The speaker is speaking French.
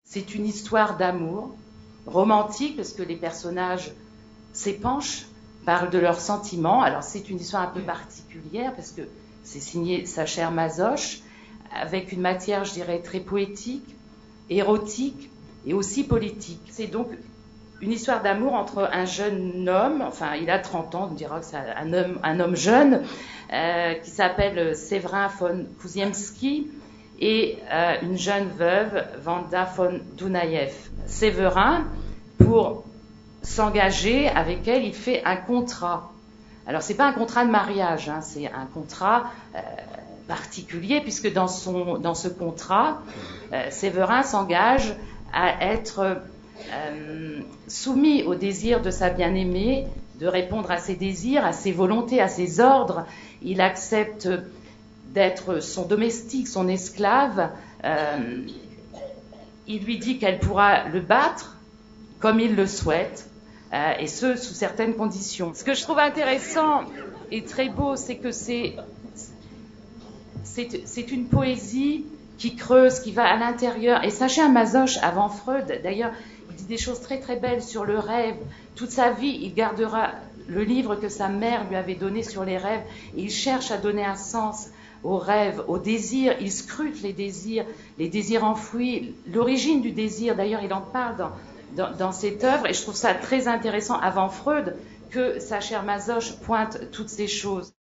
C'est une histoire d'amour, romantique, parce que les personnages s'épanchent, parlent de leurs sentiments. Alors c'est une histoire un peu particulière, parce que c'est signé Sacher Masoch, avec une matière, je dirais, très poétique, érotique et aussi politique. C'est donc une histoire d'amour entre un jeune homme, enfin il a 30 ans, on dira que c'est un homme jeune, qui s'appelle Séverin von Kuziemski, et une jeune veuve, Wanda von Dunaïev. Séverin, pour s'engager avec elle, il fait un contrat. Alors c'est pas un contrat de mariage, hein, c'est un contrat particulier, puisque dans ce contrat, Séverin s'engage à être soumis au désir de sa bien-aimée, de répondre à ses désirs, à ses volontés, à ses ordres. Il accepte d'être son domestique, son esclave. Il lui dit qu'elle pourra le battre comme il le souhaite, et ce, sous certaines conditions. Ce que je trouve intéressant et très beau, c'est que c'est une poésie qui creuse, qui va à l'intérieur. Et Sacher Masoch, avant Freud, d'ailleurs, il dit des choses très très belles sur le rêve. Toute sa vie, il gardera le livre que sa mère lui avait donné sur les rêves, et il cherche à donner un sens aux rêves, aux désirs. Il scrute les désirs enfouis, l'origine du désir. D'ailleurs, il en parle dans cette œuvre, et je trouve ça très intéressant, avant Freud, que Sacher Masoch pointe toutes ces choses.